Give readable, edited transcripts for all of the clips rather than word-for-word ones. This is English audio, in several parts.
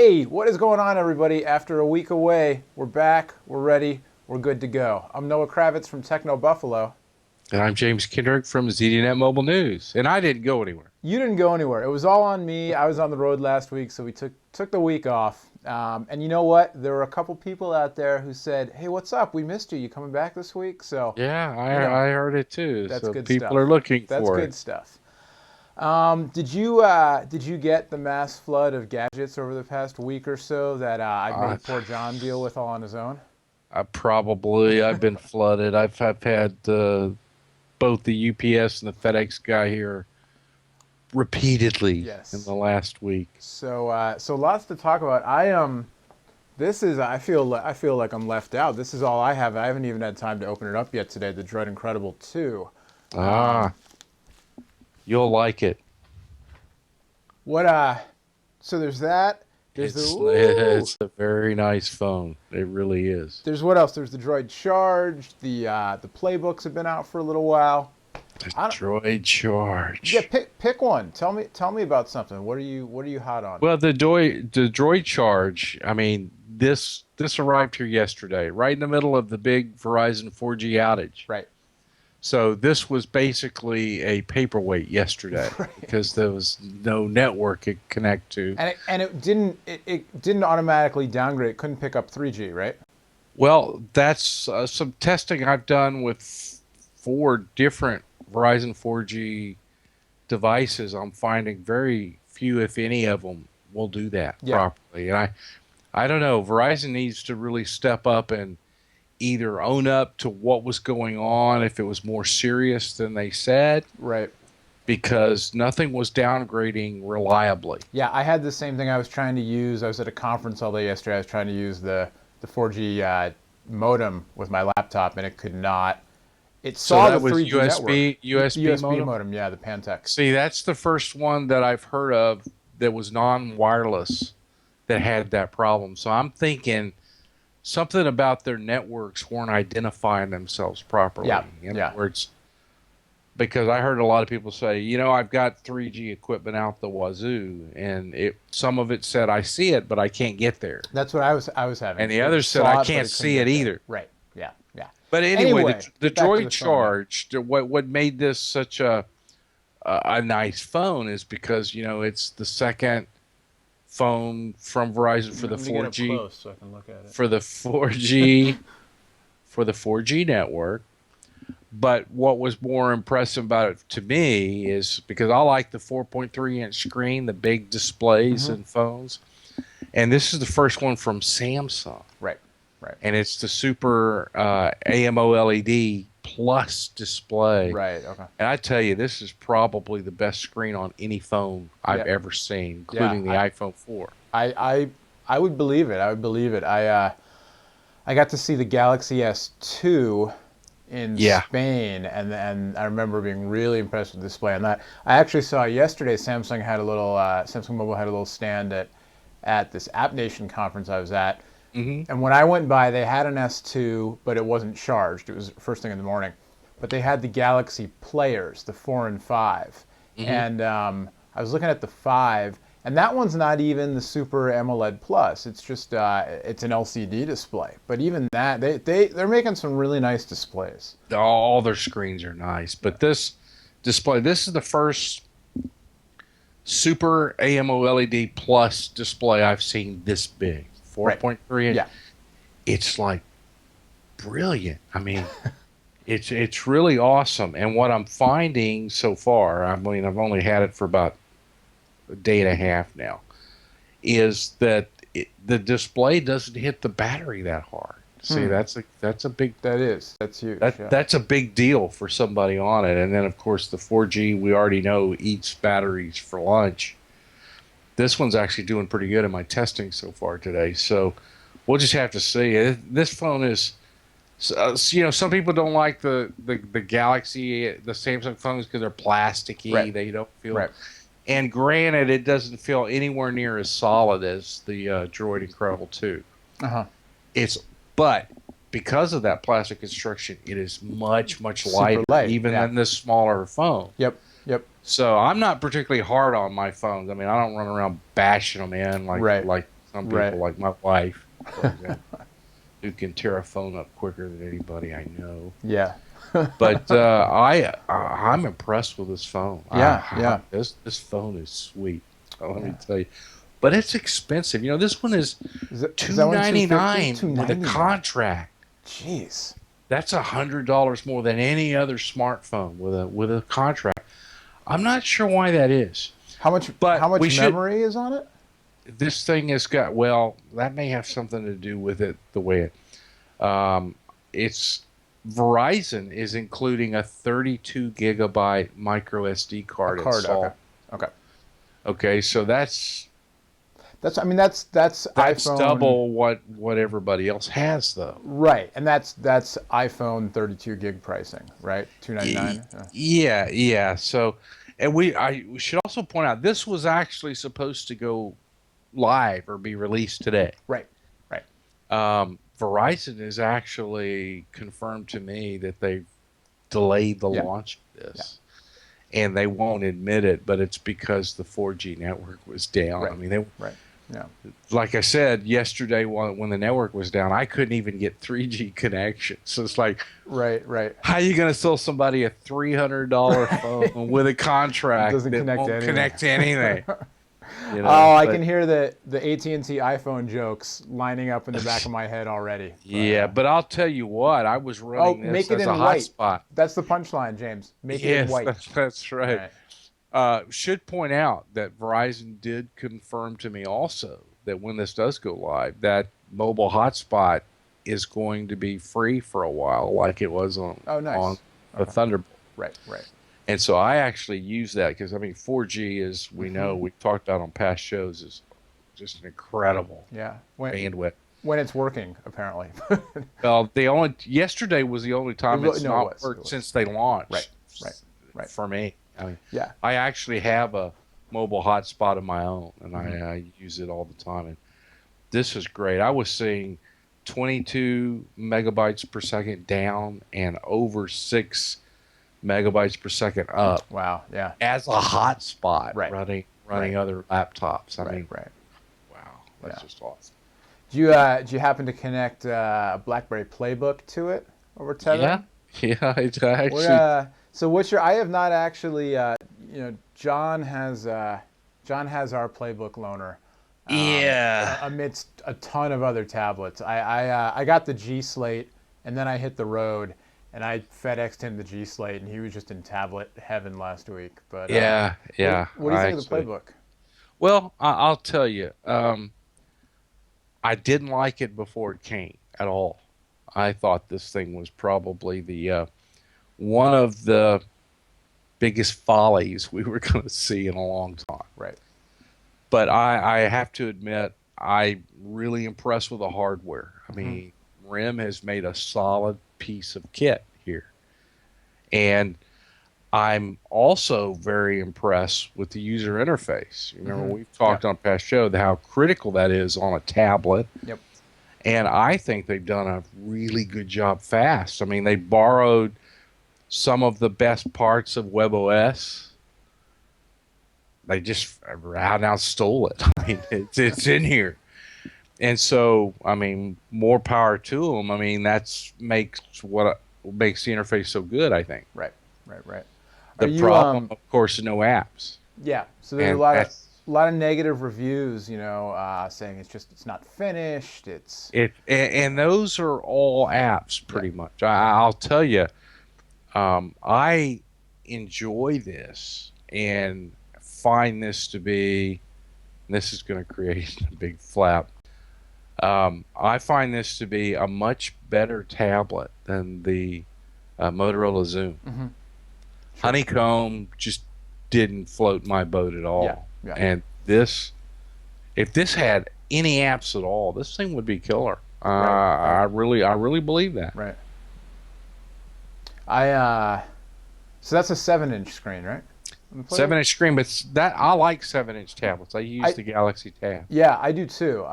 Hey, what is going on, everybody? After a week away, we're back, we're ready, we're good to go. I'm Noah Kravitz from Techno Buffalo. And I'm James Kendrick from ZDNet Mobile News. And I didn't go anywhere. You didn't go anywhere. It was all on me. I was on the road last week, so we took the week off. And you know what? There were a couple people out there who said, "Hey, what's up? We missed you. You coming back this week?" So Yeah, you know, I heard it too. that's So good people stuff. are looking That's for good it. stuff. Did you get the mass flood of gadgets over the past week or so that I Uh, made poor John deal with all on his own? I've been flooded. I've had both the UPS and the FedEx guy here repeatedly in Yes. the last week. So lots to talk about. I feel like I'm left out. This is all I have. I haven't even had time to open it up yet today. The Droid Incredible 2. Um, Ah, you'll like it. what so there's that. There's the It's a very nice phone. It really is. There's what else? There's the Droid Charge. The Playbooks have been out for a little while. The I don't, Droid yeah, Charge. pick one. Tell me about something. What are you hot on? Well, the Droid Charge. I mean, this arrived here yesterday, right in the middle of the big Verizon 4G outage. Right. So this was basically a paperweight yesterday Right. because there was no network it could connect to. And it didn't automatically downgrade. It couldn't pick up 3G, right? Well, that's some testing I've done with four different Verizon 4G devices. I'm finding very few, if any, of them will do that Yeah. properly. And I don't know. Verizon needs to really step up and either own up to what was going on if it was more serious than they said, Right. because nothing was downgrading reliably. Yeah, I had the same thing I was trying to use. I was at a conference all day yesterday. I was trying to use the 4G modem with my laptop, and it could not. It So saw that the was 3G network. USB USB modem. modem, yeah, the Pantech. See, that's the first one that I've heard of that was non-wireless that had that problem. So I'm thinking something about their networks weren't identifying themselves properly. Yeah, In yeah. other words, because I heard a lot of people say, I've got 3G equipment out the wazoo, and some of it said I see it, but I can't get there, That's what I was having. and the It others said saw I it, but can't it couldn't see get it there. either. Right. Yeah. Yeah. But anyway, Anyway, the back to Droid the phone. Yeah. Charge, what made this such a nice phone is because it's the second phone from Verizon for the Let me get up 4G close so I can look at it. for the 4G for the 4G network. But what was more impressive about it to me is because I like the 4.3-inch screen, the big displays in phones, and this is the first one from Samsung, Right. Right. and it's the Super AMOLED Plus display. Right. Okay. And I tell you, this is probably the best screen on any phone I've Yeah. ever seen, including the iPhone 4. I would believe it. I would believe it. I got to see the Galaxy S2 in Yeah. Spain, and I remember being really impressed with the display on that. I actually saw yesterday Samsung Mobile had a little stand at this App Nation conference I was at, and when I went by, they had an S2, but it wasn't charged. It was first thing in the morning, but they had the Galaxy players, the 4 and 5, and I was looking at the 5. And that one's not even the Super AMOLED Plus. It's just it's an LCD display. But even that, they're making some really nice displays. All their screens are nice, but this is the first Super AMOLED Plus display I've seen this big, 4.3 inch. Yeah. It's like brilliant. I mean, it's really awesome. And what I'm finding so far, I mean, I've only had it for about a day and a half now, is that the display doesn't hit the battery that hard. See, that's a big That's huge. Yeah. that's a big deal for somebody on it. And then of course the 4G we already know eats batteries for lunch. This one's actually doing pretty good in my testing so far today. So we'll just have to see. This phone is, some people don't like the Galaxy, the Samsung phones because they're plasticky. Right. They don't feel. Right. And granted, it doesn't feel anywhere near as solid as the Droid Incredible 2. But because of that plastic construction, it is much, much lighter, light, even yeah. than this smaller phone. Yep. Yep. So I'm not particularly hard on my phones. I mean, I don't run around bashing them in like Right. like Some Right. people, like my wife, for example, who can tear a phone up quicker than anybody I know. Yeah. But I'm impressed with this phone. Yeah. Yeah. This phone is sweet. Let me tell you. But it's expensive. You know, this one is Is that one 250? $299 with a 299. contract. Jeez. That's $100 more than any other smartphone with a contract. I'm not sure why that is. How much But memory is on it? This thing has got, well, that may have something to do with it the way it's Verizon is including a 32 gigabyte micro SD card installed. Okay. Okay, so that's iPhone double what everybody else has though. Right, and that's iPhone 32 gig pricing, right? 299. Yeah. So, and we should also point out this was actually supposed to go live or be released today. Right. Verizon has actually confirmed to me that they've delayed the launch of this. Yeah. And they won't admit it, but it's because the 4G network was down. Right. I mean, Yeah. Like I said yesterday, when the network was down, I couldn't even get 3G connection. So it's like, right. how are you going to sell somebody a $300 phone with a contract that won't connect to anything? You know, I can hear the AT&T iPhone jokes lining up in the back of my head already. But I'll tell you what, I was running this as a hotspot. That's the punchline, James. Make it in white. That's right. Should point out that Verizon did confirm to me also that when this does go live, that mobile hotspot is going to be free for a while, like it was on the Thunderbolt. Right. And so I actually use that because, I mean, 4G, as we know, we've talked about on past shows, is just an incredible bandwidth. When it's working, apparently. Well, yesterday was the only time it's not worked since they launched. Right. For me. I mean, I actually have a mobile hotspot of my own, and I use it all the time. And this is great. I was seeing 22 megabytes per second down and over 6 megabytes per second up. Wow, yeah. As a hotspot running other laptops. I mean, wow, that's just awesome. Do you happen to connect a BlackBerry Playbook to it over Tether? Yeah, actually. So what's your? I have not actually. John has our Playbook loaner. Amidst a ton of other tablets, I got the G Slate, and then I hit the road. And I FedExed him the G Slate, and he was just in tablet heaven last week. But What do you think of the Playbook? Well, I'll tell you, I didn't like it before it came at all. I thought this thing was probably the one of the biggest follies we were going to see in a long time. Right. But I have to admit, I'm really impressed with the hardware. I mean, RIM has made a solid piece of kit here. And I'm also very impressed with the user interface. Remember, we've talked on past show how critical that is on a tablet. Yep. And I think they've done a really good job fast. I mean, they borrowed some of the best parts of WebOS. They just now stole it. I mean, it's in here. And so, I mean, more power to them. I mean, makes the interface so good, I think. Right. The problem, of course, is no apps. Yeah. So there's a lot of negative reviews, saying it's not finished. And those are all apps pretty much. I'll tell you, I enjoy this and find this to be. This is going to create a big flap. I find this to be a much better tablet than the Motorola Zoom. Sure. Honeycomb just didn't float my boat at all. Yeah. And if this had any apps at all, this thing would be killer. I really believe that. Right. So that's a 7-inch screen, right? 7-inch screen, but I like 7-inch tablets. I use the Galaxy Tab. Yeah, I do too.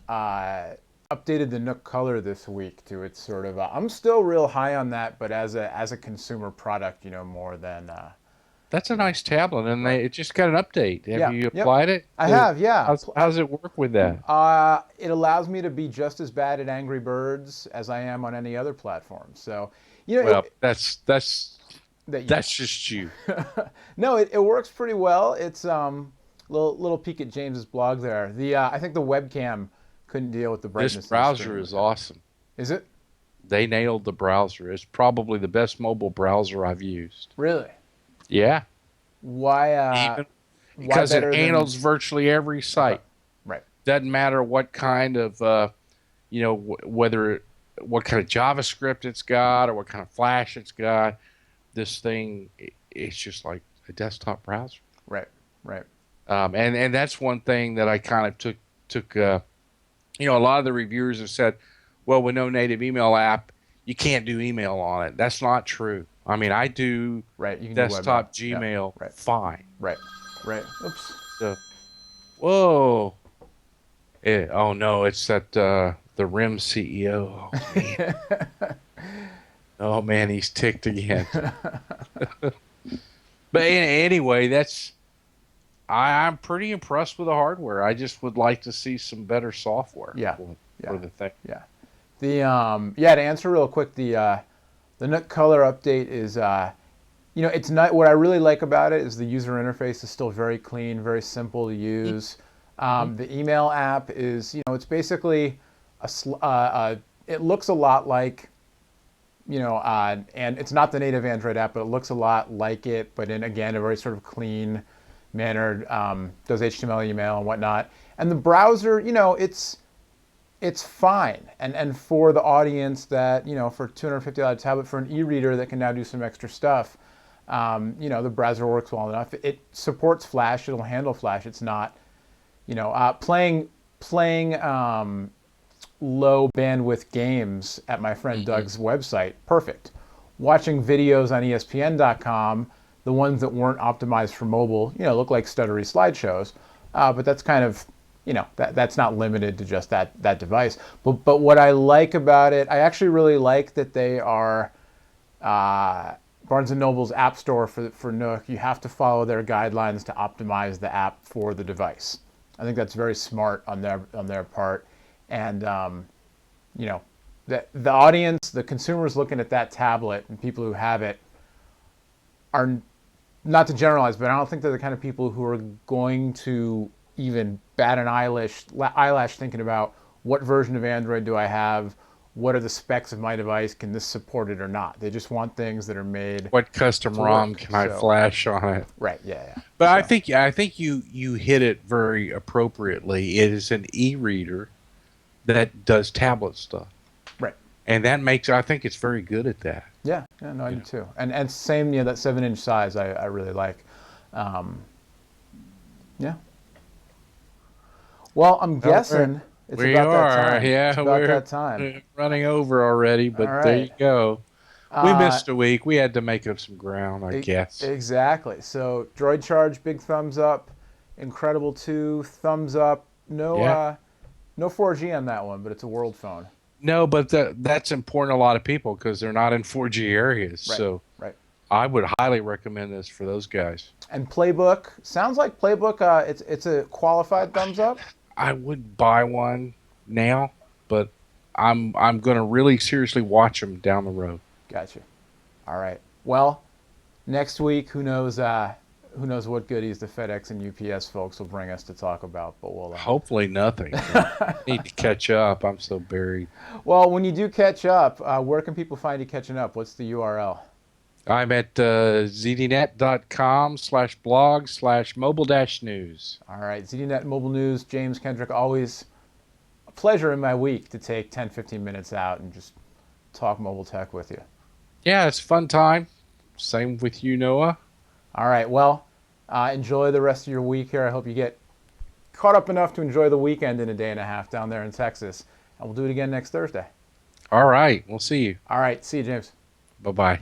Updated the Nook color this week to its sort of. I'm still real high on that, but as a consumer product, more than That's a nice tablet, and it just got an update. Yeah. Have you Yep. applied it? I have. Yeah. How's it work with that? It allows me to be just as bad at Angry Birds as I am on any other platform. So, Well, that's that you, just you. no, it works pretty well. It's little peek at James's blog there. I think the webcam couldn't deal with the brightness. This of the browser screen. is awesome. Is it? They nailed the browser. It's probably the best mobile browser I've used. Really? Yeah. Why? Because it handles virtually every site. Okay. Right. Doesn't matter what kind of, what kind of JavaScript it's got or what kind of Flash it's got. This thing, it's just like a desktop browser. Right. Right. And that's one thing that I kind of took. A lot of the reviewers have said, well, with no native email app, you can't do email on it. That's not true. I mean, I do you can desktop do Gmail fine. Right. Oops. So, whoa. Oh, no, it's that the RIM CEO. Oh, man. Oh, man, he's ticked again. But anyway, I'm pretty impressed with the hardware. I just would like to see some better software for the thing. Yeah. To answer real quick, the Nook Color update is, it's not, what I really like about it is the user interface is still very clean, very simple to use. The email app is, it's basically it looks a lot like, and it's not the native Android app, but it looks a lot like it, but in, again, a very sort of clean manner, does HTML, email, and whatnot. And the browser, it's fine. And for the audience that, for $250 tablet, for an e-reader that can now do some extra stuff, the browser works well enough. It supports Flash. It'll handle Flash. It's not, playing low bandwidth games at my friend Doug's website, perfect. Watching videos on ESPN.com, the ones that weren't optimized for mobile, look like stuttery slideshows, but that's kind of, that's not limited to just that device. But what I like about it, I actually really like that they are Barnes & Noble's App Store for Nook. You have to follow their guidelines to optimize the app for the device. I think that's very smart on their part. And the audience, the consumers looking at that tablet and people who have it are, not to generalize, but I don't think they're the kind of people who are going to even bat an eyelash thinking about what version of Android do I have, what are the specs of my device, can this support it or not. They just want things that are made. What custom ROM can I flash on it? Right, yeah. But I think you hit it very appropriately. It is an e-reader that does tablet stuff. Right. And that makes, I think it's very good at that. Yeah, no, I do too. And same, that 7-inch size I really like. Yeah. Well, I'm guessing it's about that time. Yeah, it's about that time. Running over already, but there you go. We missed a week. We had to make up some ground, I guess. Exactly. So, Droid Charge, big thumbs up. Incredible 2, thumbs up. No 4G on that one, but it's a world phone. No, but that's important to a lot of people because they're not in 4G areas. Right, so right. I would highly recommend this for those guys. And Playbook, sounds like Playbook, it's a qualified thumbs up. I would buy one now, but I'm going to really seriously watch them down the road. Gotcha. All right. Well, next week, who knows what goodies the FedEx and UPS folks will bring us to talk about, but we'll hopefully nothing. I need to catch up. I'm so buried. Well, when you do catch up, where can people find you catching up? What's the URL? I'm at zdnet.com/blog/mobile-news. All right, ZDNet Mobile News. James Kendrick, always a pleasure in my week to take 10, 15 minutes out and just talk mobile tech with you. Yeah, it's a fun time. Same with you, Noah. All right, well, enjoy the rest of your week here. I hope you get caught up enough to enjoy the weekend in a day and a half down there in Texas. And we'll do it again next Thursday. All right, we'll see you. All right, see you, James. Bye-bye.